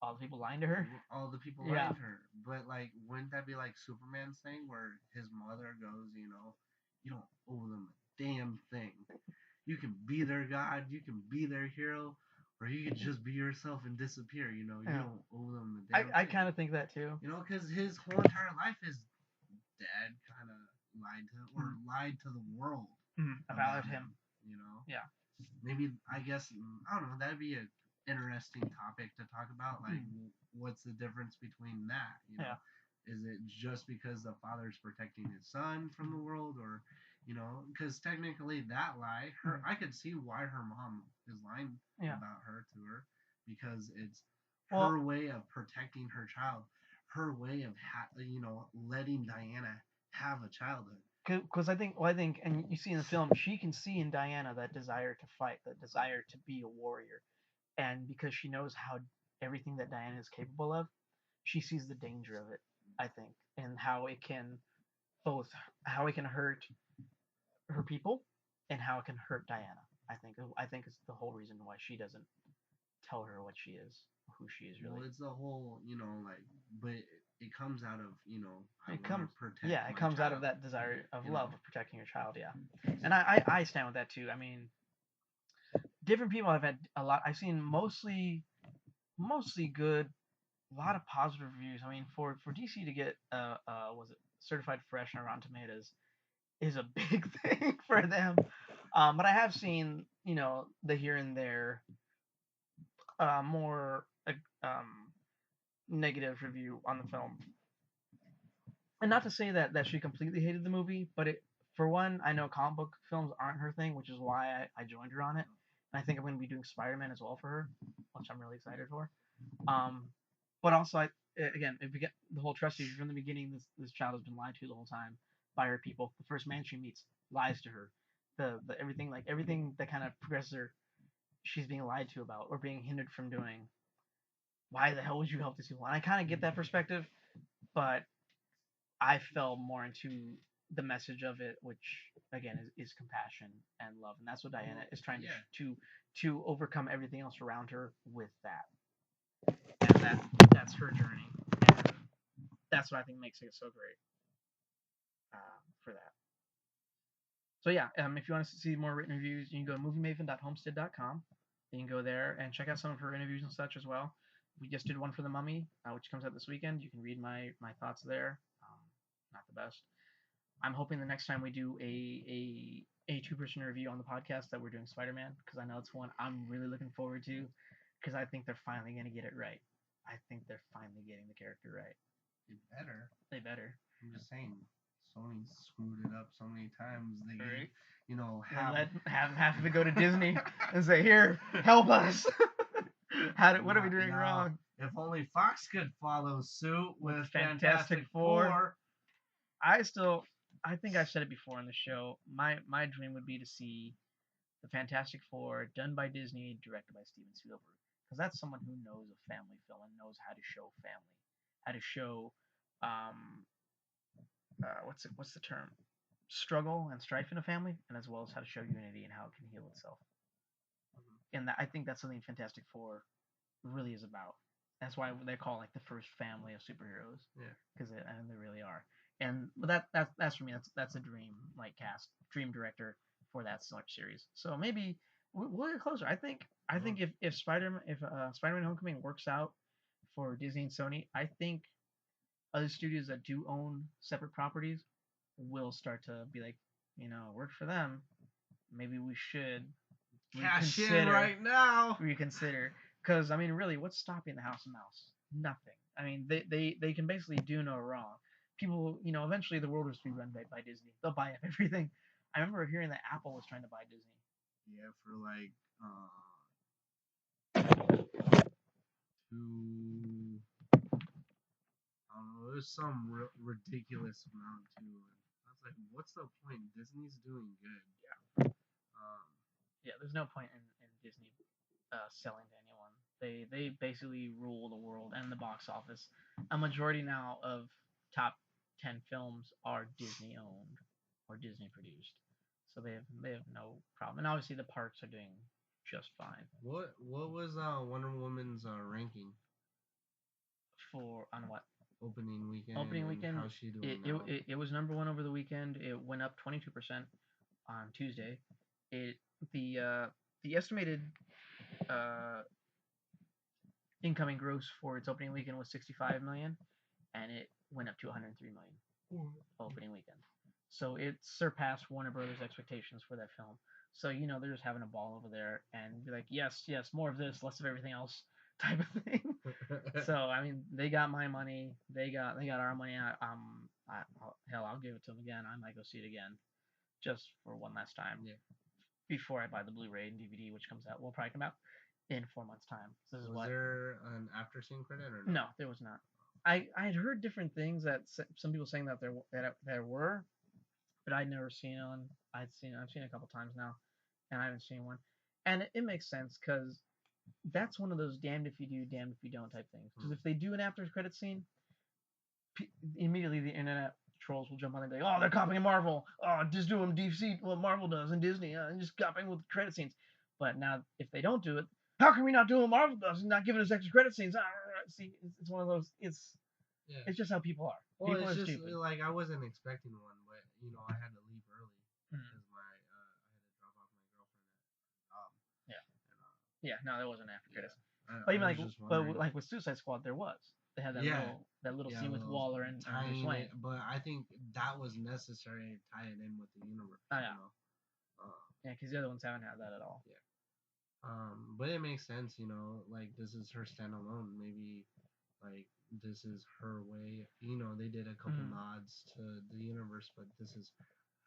All the people lying to her. all the people Yeah. liked her. But like, wouldn't that be like Superman's thing, where his mother goes, you don't owe them a damn thing. You can be their god, you can be their hero, or you can just be yourself and disappear. You Yeah. don't owe them a damn I thing. kind of think that too. Because his whole entire life, his dad kind of lied to lied to the world About him. Yeah. Maybe I guess I don't know. That'd be an interesting topic to talk about. Like, what's the difference between that? Yeah. Is it just because the father's protecting his son from the world, or because technically that lie, I could see why her mom is lying about her to her, because it's her way of protecting her child, her way of letting Diana have a childhood. Because I think, and you see in the film, she can see in Diana that desire to fight, that desire to be a warrior, and because she knows how everything that Diana is capable of, she sees the danger of it. I think, and how it can hurt her people, and how it can hurt Diana. I think it's the whole reason why she doesn't tell her what she is, who she is really. Well, it's the whole, but it comes out of, I It want comes, to protect yeah, it my comes out of child. that desire of love of protecting your child, yeah. And I stand with that too. I mean, different people have had a lot. I've seen mostly good, a lot of positive reviews. I mean, for DC to get was it certified fresh on Rotten Tomatoes is a big thing for them. But I have seen the here and there more negative review on the film. And not to say that she completely hated the movie, but for one, I know comic book films aren't her thing, which is why I joined her on it. And I think I'm going to be doing Spider-Man as well for her, which I'm really excited for. But also, again, if we get the whole trust issue from the beginning, this child has been lied to the whole time by her people. The first man she meets lies to her. The everything that kind of progresses her, she's being lied to about or being hindered from doing. Why the hell would you help these people? And I kind of get that perspective, but I fell more into the message of it, which again is compassion and love, and that's what Diana is trying to overcome everything else around her with that, and that's her journey, and that's what I think makes it so great for that. So yeah, if you want to see more written reviews, you can go to moviemaven.homestead.com. You can go there and check out some of her interviews and such as well. We just did one for The Mummy, which comes out this weekend. You can read my thoughts there. Not the best. I'm hoping the next time we do a two-person review on the podcast that we're doing Spider-Man, because I know it's one I'm really looking forward to, because I think they're finally going to get it right. I think they're finally getting the character right. They better. I'm just saying, Sony screwed it up so many times. They Right. have to go to Disney and say, "Here, help us." What are we doing wrong? If only Fox could follow suit with Fantastic Four. I think I've said it before on the show. My dream would be to see the Fantastic Four done by Disney, directed by Steven Spielberg, because that's someone who knows a family film and knows how to show family, how to show what's the term, struggle and strife in a family, and as well as how to show unity and how it can heal itself. And I think that's something Fantastic Four really is about. That's why they call it like the first family of superheroes. Yeah. Because they really are. And that's for me. That's a dream cast, dream director for that series. So maybe we'll get closer. I think if Spider-Man Homecoming works out for Disney and Sony, I think other studios that do own separate properties will start to be like, worked for them. Maybe we should cash in right now. Reconsider. Because I mean, really, what's stopping the House of Mouse? Nothing. I mean, they can basically do no wrong. People, eventually the world will just be run by Disney. They'll buy up everything. I remember hearing that Apple was trying to buy Disney. Yeah, for like two. I don't know. It was some ridiculous amount too. And I was like, what's the point? Disney's doing good. Um, Yeah, there's no point in Disney selling to anyone. They basically rule the world and the box office. A majority now of top 10 films are Disney owned or Disney produced, so they have no problem. And obviously the parks are doing just fine. what was Wonder Woman's ranking For on what opening weekend opening and weekend? how's she doing It, it, now? it, it was number one over the weekend. It went up 22% on Tuesday. It the estimated uh, incoming gross for its opening weekend was 65 million, and it went up to 103 million opening weekend. So it surpassed Warner Brothers' expectations for that film. So they're just having a ball over there, and be like, yes, yes, more of this, less of everything else, type of thing. So I mean, they got my money, they got our money. Hell, I'll give it to them again. I might go see it again, just for one last time. Yeah. Before I buy the Blu-ray and DVD, which will probably come out in 4 months' time. So this is Was what. there an after scene credit or no? No, there was not. I had heard different things that some people saying that there were, but I'd never seen one. I've seen it a couple times now, and I haven't seen one, and it makes sense because that's one of those damned if you do, damned if you don't type things. Because if they do an after credit scene, immediately the internet trolls will jump on and be like, oh, they're copying Marvel. Oh, just doing DC what Marvel does and Disney, and just copying with credit scenes. But now if they don't do it, how can we not do what Marvel does and not giving us extra credit scenes? See, it's one of those. Yeah. It's just how people are. Well, People it's are just stupid. like I wasn't expecting one, but I had to leave early because I had to drop off my girlfriend at job. Yeah. And, Yeah, no, there wasn't after yeah, credits. But even I was like, just but wondering. like with Suicide Squad, there was. They had that Yeah, little yeah, scene with those Waller and Bruce tying Wayne. it, but I think that was necessary to tie it in with the universe. Oh yeah. Uh, Yeah, because the other ones haven't had that at all. yeah. But it makes sense, like this is her standalone. Maybe like this is her way. They did a couple nods to the universe, but this is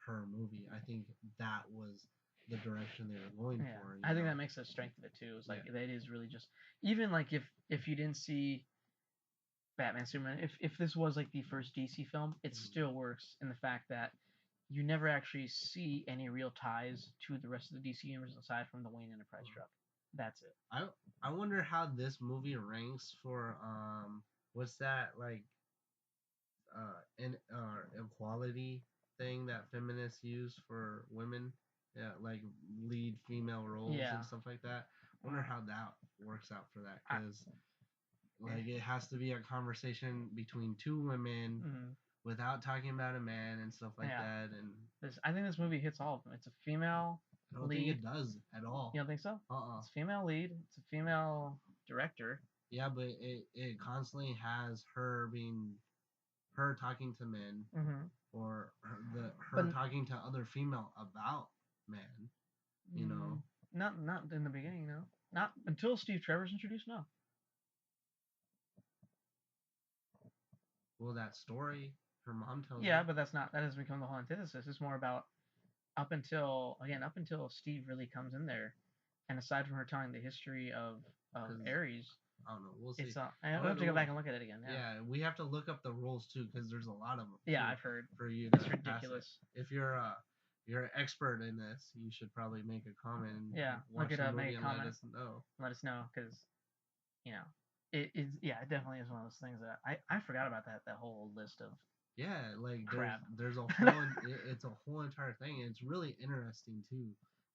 her movie. I think that was the direction they were going Yeah, for. I think that makes the strength of it too. It's like that is really just even like if you didn't see Batman Superman, if this was like the first DC film, it still works in the fact that you never actually see any real ties to the rest of the DC universe aside from the Wayne Enterprise truck. That's it. I wonder how this movie ranks for what's that like equality thing that feminists use for women, yeah, like lead female roles Yeah. and stuff like that. I wonder how that works out for that I- because like it has to be a conversation between two women without talking about a man and stuff like Yeah. that. And I think this movie hits all of them. It's a female I don't lead. think it does at all. You don't think so? Uh-uh. It's a female lead. It's a female director. Yeah, but it constantly has her talking to men or her talking to other female about men. You know, Not in the beginning, no. Not until Steve Trevor's introduced, no. well, that story her mom tells Yeah, her. but that has become the whole antithesis. It's more about up until Steve really comes in there, and aside from her telling the history of Ares, I don't know. We'll see. I have to go back and look at it again. Yeah, we have to look up the rules too because there's a lot of them. Yeah, I've heard. For you to It's ridiculous. If you're an expert in this, you should probably make a comment. And Yeah, watch look it the up, movie make a and comment. Let us know Because it is. Yeah, it definitely is one of those things that I forgot about that whole list of. Yeah, like crap. there's a whole it's a whole entire thing. And it's really interesting too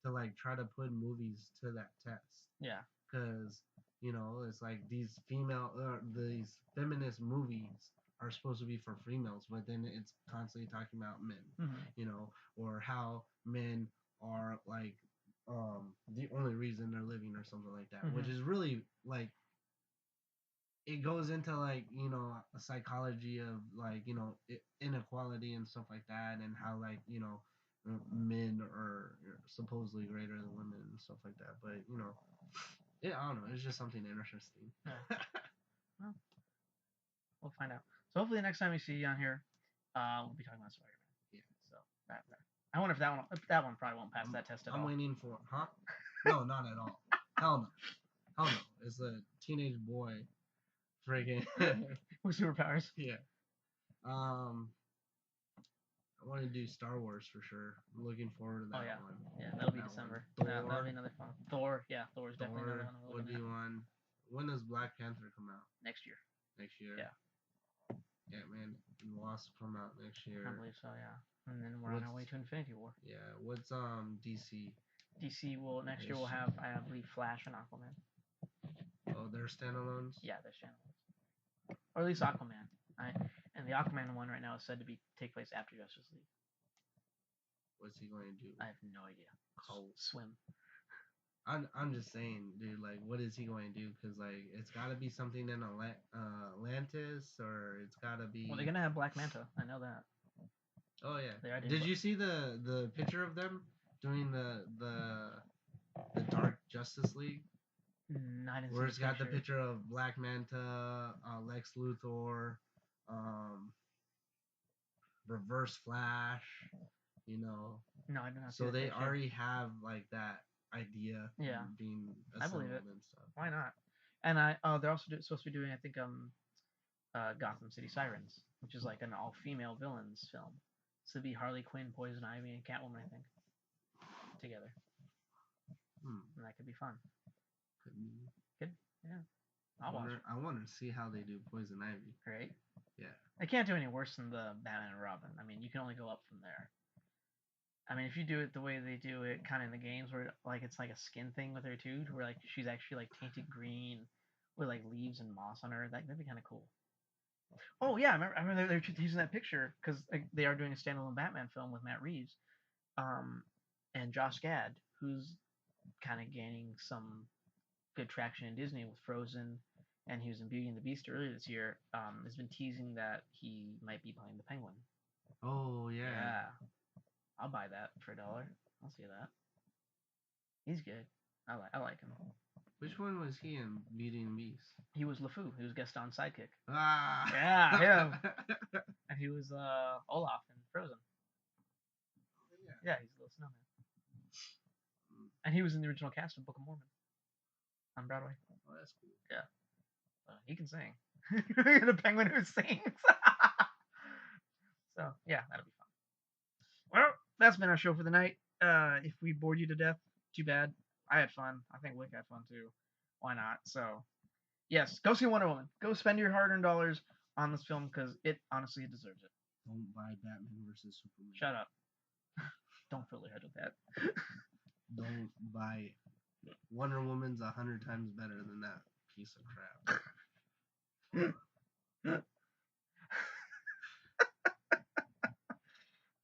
to like try to put movies to that test. Yeah. Because it's like these feminist movies are supposed to be for females, but then it's constantly talking about men. Or how men are like the only reason they're living or something like that, which is really like it goes into like a psychology of like inequality and stuff like that, and how like men are supposedly greater than women and stuff like that. But Yeah, I don't know. It's just something interesting. Yeah. Well, we'll find out. So hopefully next time we see you on here, we'll be talking about Spider-Man. Yeah. So that. I wonder if that one probably won't pass that test at all. I'm waiting for, huh? No, not at all. Hell no. Hell no. It's a teenage boy, freaking with superpowers. Yeah. I want to do Star Wars for sure. I'm looking forward to that one. Yeah, that'll be December. That'll be another fun. Thor, yeah, Thor's definitely another one. Would be one. When does Black Panther come out? Next year. Next year. Yeah. Ant-Man and Wasp come out next year. I believe so. Yeah. And then we're on our way to Infinity War. Yeah. What's DC? DC will next year we'll have I believe Flash and Aquaman. Oh, they're standalones. Yeah, they're standalones. Or at least Aquaman. And the Aquaman one right now is said to take place after Justice League. What's he going to do? I have no idea. Swim. I'm just saying, dude. Like, what is he going to do? Because like, it's got to be something in Atlantis, or it's got to be. Well, they're gonna have Black Manta. I know that. Oh yeah. Did you see the picture of them doing the Dark Justice League? I didn't Where see it's got the picture of Black Manta, Lex Luthor, Reverse Flash, you know. No, I did not. So they already have like that idea. Yeah. Being I believe it. And stuff. Why not? And they're also supposed to be doing I think Gotham City Sirens, which is like an all-female villains film. So it'd be Harley Quinn, Poison Ivy, and Catwoman, I think, together. And that could be fun. Could yeah. I'll watch it. I want to see how they do Poison Ivy. Right? Yeah. They can't do any worse than the Batman and Robin. I mean, you can only go up from there. I mean, if you do it the way they do it, kind of in the games, where like it's like a skin thing with her too, where like she's actually like tainted green with like leaves and moss on her, that'd be kind of cool. Oh yeah, I remember they're using that picture because like, they are doing a standalone Batman film with Matt Reeves, and Josh Gad, who's kind of gaining some good traction in Disney with Frozen, and he was in Beauty and the Beast earlier this year. Has been teasing that he might be playing the Penguin. Oh yeah. Yeah, I'll buy that for $1. I'll see that. He's good. I like him. Which one was he in Beauty and the Beast? He was LeFou. He was Gaston's sidekick. Ah. Yeah, him. And he was Olaf in Frozen. Yeah, he's a little snowman. And he was in the original cast of Book of Mormon on Broadway. Oh, that's cool. Yeah. He can sing. The penguin who sings. So, yeah, that'll be fun. Well, that's been our show for the night. If we bored you to death, too bad. I had fun. I think Wick had fun too. Why not? So, yes, go see Wonder Woman. Go spend your hard-earned dollars on this film because it honestly deserves it. Don't buy Batman versus Superman. Shut up. Don't fill your head with that. Don't buy it. Wonder Woman's 100 times better than that piece of crap.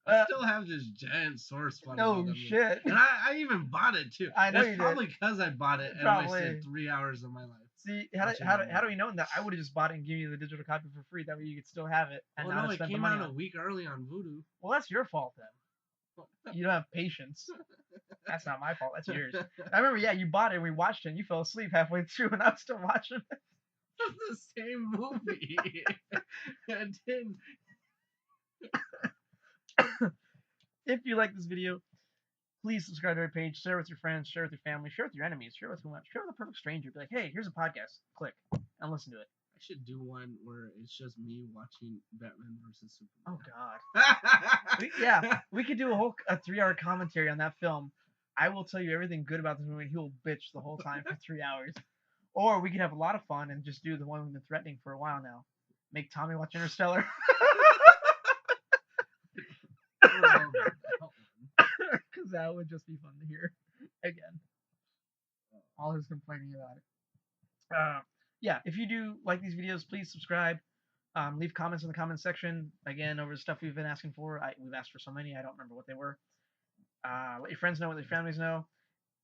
I still have this giant sore spot. No shit. And I even bought it too. I know. That's probably because I bought it and wasted 3 hours of my life. See, how do we know that? I would have just bought it and given you the digital copy for free. That way you could still have it. And no, it came out a week early on Vudu. Well, that's your fault then. You don't have patience. That's not my fault. That's yours. I remember, yeah, you bought it and we watched it and you fell asleep halfway through and I was still watching it. It's the same movie. I didn't. If you like this video, please subscribe to our page, share with your friends, share with your family, share with your enemies, share with whomever, share with a perfect stranger. Be like, hey, here's a podcast. Click and listen to it. I should do one where it's just me watching Batman versus Superman. Oh God. We could do a 3-hour commentary on that film. I will tell you everything good about this movie. He will bitch the whole time for 3 hours. Or we could have a lot of fun and just do the one we've been threatening for a while now. Make Tommy watch Interstellar. Because that would just be fun to hear again. All his complaining about it. Yeah, if you do like these videos, please subscribe. Leave comments in the comments section. Again, over the stuff we've been asking for. We've asked for so many, I don't remember what they were. Let your friends know, let your families know.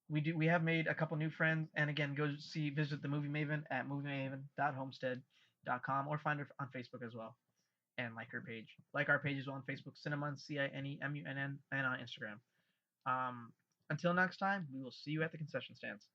We have made a couple new friends, and again, go visit the Movie Maven at moviemaven.homestead.com or find her on Facebook as well, and like her page. Like our page as well on Facebook, CineMunn, CineMunn, and on Instagram. Until next time, we will see you at the concession stands.